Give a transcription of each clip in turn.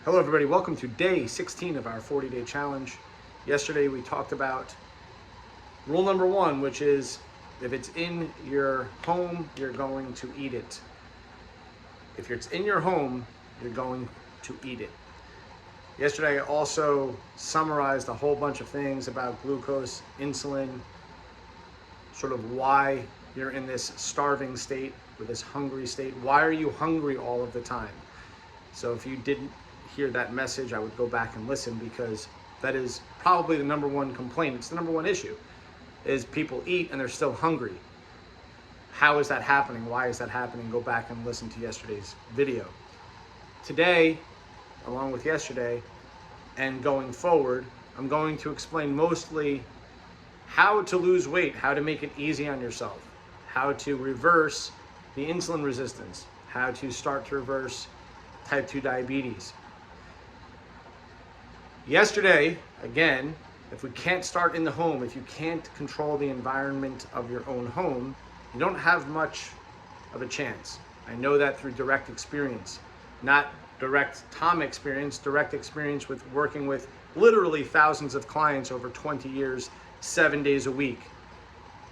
Hello everybody, welcome to day 16 of our 40-day challenge. Yesterday we talked about rule number 1, which is if it's in your home, you're going to eat it. If it's in your home, you're going to eat it. Yesterday I also summarized a whole bunch of things about glucose, insulin, sort of why you're in this starving state or this hungry state. Why are you hungry all of the time? So if you didn't hear that message, I would go back and listen, because that is probably the number one complaint. It's the number one issue, is people eat and they're still hungry. How is that happening? Why is that happening? Go back and listen to yesterday's video. Today, along with yesterday and going forward, I'm going to explain mostly how to lose weight, how to make it easy on yourself, how to reverse the insulin resistance, how to start to reverse type 2 diabetes. Yesterday, again, if we can't start in the home, if you can't control the environment of your own home, you don't have much of a chance. I know that through direct experience, not direct Tom experience, direct experience with working with literally thousands of clients over 20 years, 7 days a week.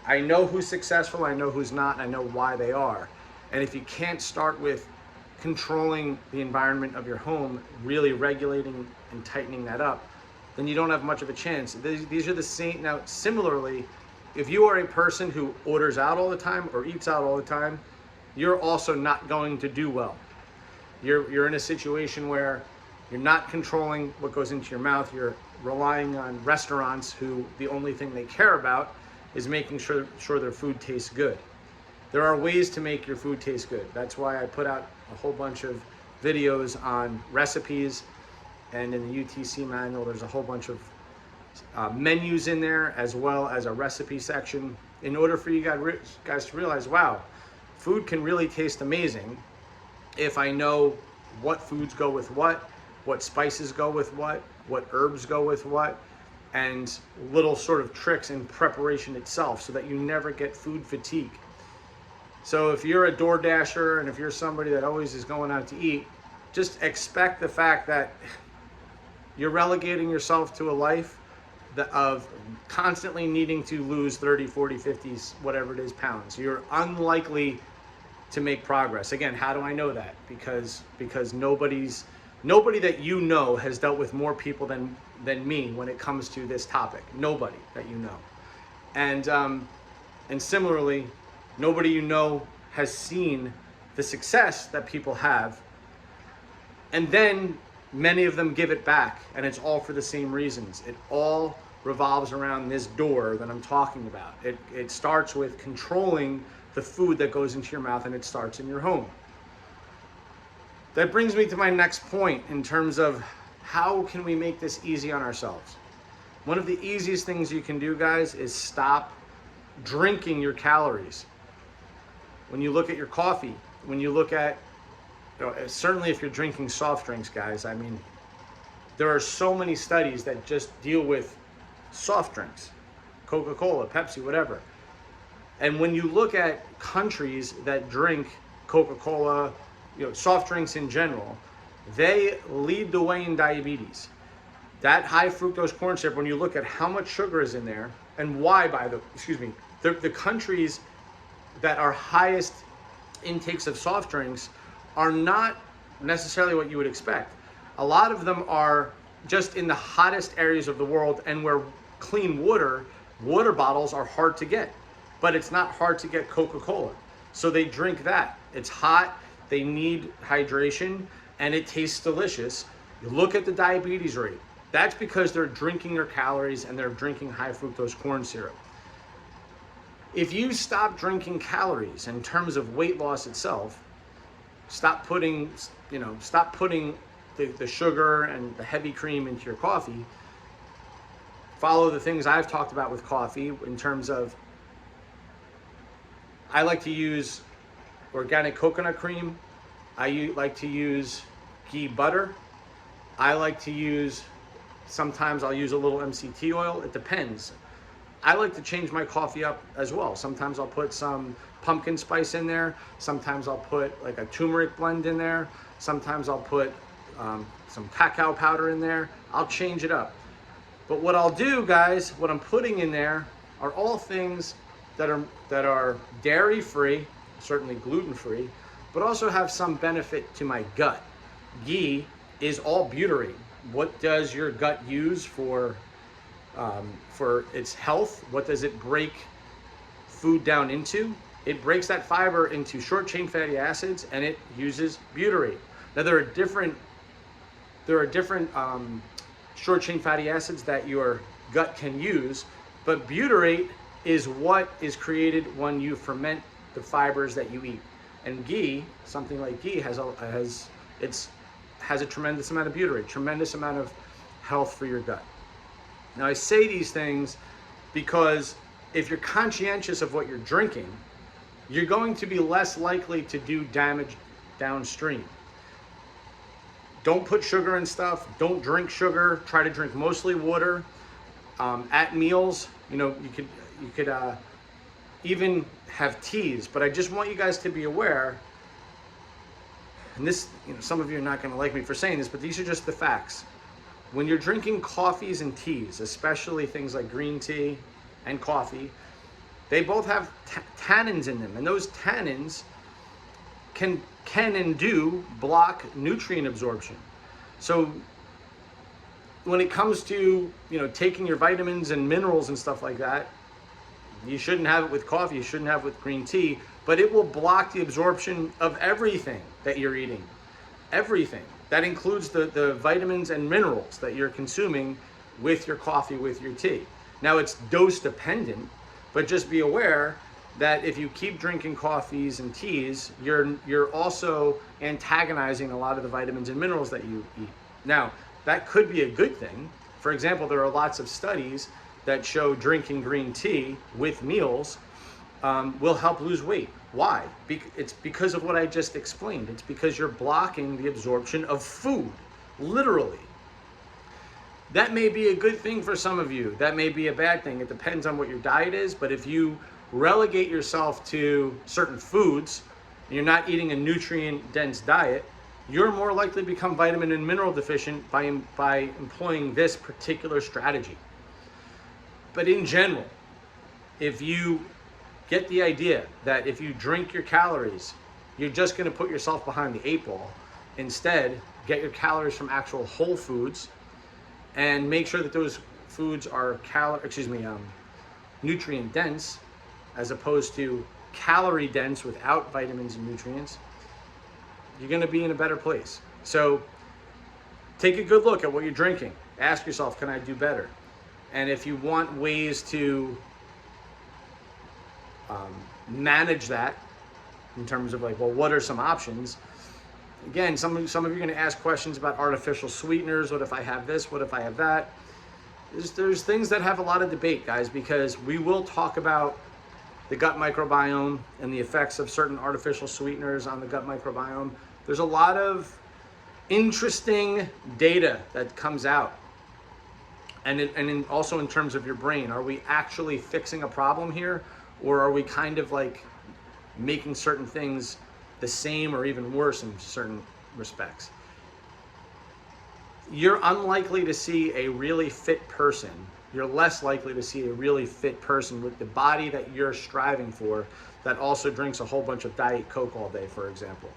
I know who's successful, I know who's not, and I know why they are. And if you can't start with controlling the environment of your home, really regulating and tightening that up, then you don't have much of a chance. These are the same. Now, similarly, if you are a person who orders out all the time or eats out all the time, you're also not going to do well. You're in a situation where you're not controlling what goes into your mouth. You're relying on restaurants who the only thing they care about is making sure their food tastes good. There are ways to make your food taste good. That's why I put out a whole bunch of videos on recipes, and in the UTC manual there's a whole bunch of menus in there, as well as a recipe section, in order for you guys to realize, wow, food can really taste amazing if I know what foods go with what spices go with what herbs go with what, and little sort of tricks in preparation itself, so that you never get food fatigue. So if you're a DoorDasher and if you're somebody that always is going out to eat, just expect the fact that you're relegating yourself to a life of constantly needing to lose 30, 40, 50, whatever it is, pounds. You're unlikely to make progress. Again, how do I know that? Because nobody that you know has dealt with more people than me when it comes to this topic. Nobody that you know. And similarly, nobody you know has seen the success that people have, and then many of them give it back, and it's all for the same reasons. It all revolves around this door that I'm talking about. It starts with controlling the food that goes into your mouth, and it starts in your home. That brings me to my next point in terms of how can we make this easy on ourselves. One of the easiest things you can do, guys, is stop drinking your calories. When you look at your coffee, when you look at, certainly if you're drinking soft drinks, guys, I mean, there are so many studies that just deal with soft drinks, Coca-Cola, Pepsi, whatever. And when you look at countries that drink Coca-Cola, soft drinks in general, they lead the way in diabetes. That high fructose corn syrup, when you look at how much sugar is in there and why, the countries that are highest intakes of soft drinks are not necessarily what you would expect. A lot of them are just in the hottest areas of the world, and where clean water bottles are hard to get. But it's not hard to get Coca-Cola. So they drink that. It's hot, they need hydration, and it tastes delicious. You look at the diabetes rate. That's because they're drinking their calories and they're drinking high fructose corn syrup. If you stop drinking calories in terms of weight loss itself, stop putting the sugar and the heavy cream into your coffee, follow the things I've talked about with coffee in terms of, I like to use organic coconut cream. I like to use ghee butter. I like to use, sometimes I'll use a little MCT oil. It depends. I like to change my coffee up as well. Sometimes I'll put some pumpkin spice in there. Sometimes I'll put like a turmeric blend in there. Sometimes I'll put some cacao powder in there. I'll change it up. But what I'll do, guys, what I'm putting in there are all things that are dairy free, certainly gluten free, but also have some benefit to my gut. Ghee is all butyrate. What does your gut use for its health? What does it break food down into? It breaks that fiber into short chain fatty acids, and it uses butyrate. Now there are different short chain fatty acids that your gut can use, but butyrate is what is created when you ferment the fibers that you eat. And ghee, something like ghee, has a tremendous amount of butyrate, tremendous amount of health for your gut. Now I say these things because if you're conscientious of what you're drinking, you're going to be less likely to do damage downstream. Don't put sugar in stuff. Don't drink sugar. Try to drink mostly water. At meals, you could even have teas. But I just want you guys to be aware. And this, some of you are not going to like me for saying this, but these are just the facts. When you're drinking coffees and teas, especially things like green tea and coffee, they both have tannins in them, and those tannins can and do block nutrient absorption. So when it comes to taking your vitamins and minerals and stuff like that, you shouldn't have it with coffee, you shouldn't have it with green tea, but it will block the absorption of everything that you're eating. Everything. That includes the vitamins and minerals that you're consuming with your coffee, with your tea. Now it's dose dependent, but just be aware that if you keep drinking coffees and teas, you're also antagonizing a lot of the vitamins and minerals that you eat. Now, that could be a good thing. For example, there are lots of studies that show drinking green tea with meals will help lose weight. Why? It's because of what I just explained. It's because you're blocking the absorption of food, literally. That may be a good thing for some of you. That may be a bad thing. It depends on what your diet is, but if you relegate yourself to certain foods, and you're not eating a nutrient-dense diet, you're more likely to become vitamin and mineral deficient by employing this particular strategy. But in general, if you get the idea that if you drink your calories, you're just going to put yourself behind the 8 ball. Instead, get your calories from actual whole foods and make sure that those foods are nutrient dense as opposed to calorie dense without vitamins and nutrients. You're going to be in a better place. So take a good look at what you're drinking. Ask yourself, can I do better? And if you want ways to manage that in terms of what are some options? Again, some of you are going to ask questions about artificial sweeteners. What if I have this? What if I have that? There's things that have a lot of debate, guys, because we will talk about the gut microbiome and the effects of certain artificial sweeteners on the gut microbiome. There's a lot of interesting data that comes out. And also in terms of your brain, are we actually fixing a problem here? Or are we kind of like making certain things the same or even worse in certain respects? You're unlikely to see a really fit person. You're less likely to see a really fit person with the body that you're striving for that also drinks a whole bunch of Diet Coke all day, for example.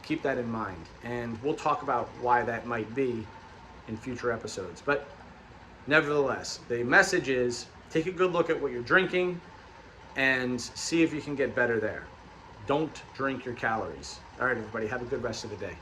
Keep that in mind. And we'll talk about why that might be in future episodes. But nevertheless, the message is take a good look at what you're drinking and see if you can get better there. Don't drink your calories. All right, everybody, have a good rest of the day.